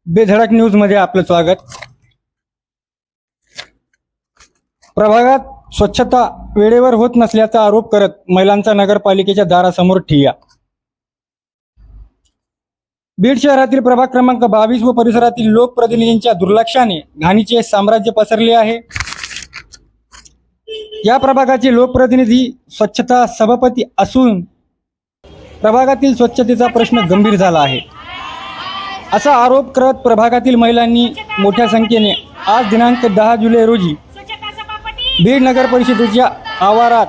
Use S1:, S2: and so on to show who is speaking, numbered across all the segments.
S1: बेधडक न्यूजमध्ये आपलं स्वागत। प्रभागात स्वच्छता वेळेवर होत नसल्याचा आरोप करत महिलांचा नगरपालिकेच्या दारासमोर ठिय्या। बीड शहरातील प्रभाग क्रमांक 22 व परिसरातील लोकप्रतिनिधींच्या दुर्लक्षाने घाणीचे साम्राज्य पसरले आहे। या प्रभागाचे लोकप्रतिनिधी स्वच्छता सभापती असून प्रभागातील स्वच्छतेचा प्रश्न गंभीर झाला आहे, असा आरोप करत प्रभागातील महिलांनी मोठ्या संख्येने आज दिनांक 10 जुलै रोजी बीड नगर परिषदेच्या आवारात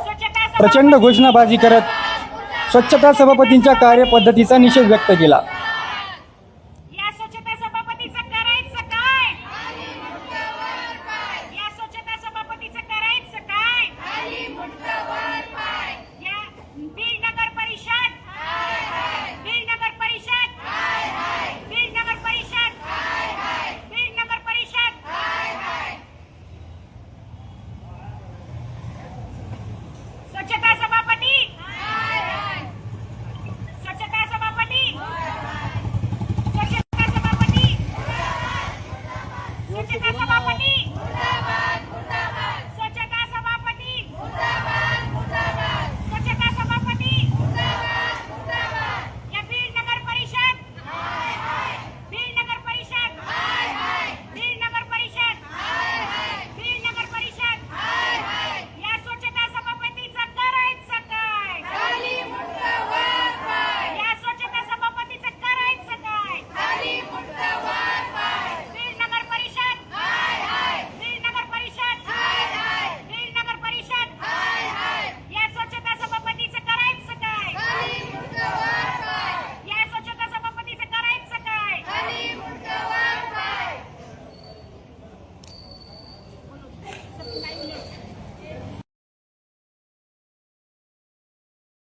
S1: प्रचंड घोषणाबाजी करत स्वच्छता सभापतींच्या कार्यपद्धतीचा निषेध व्यक्त केला।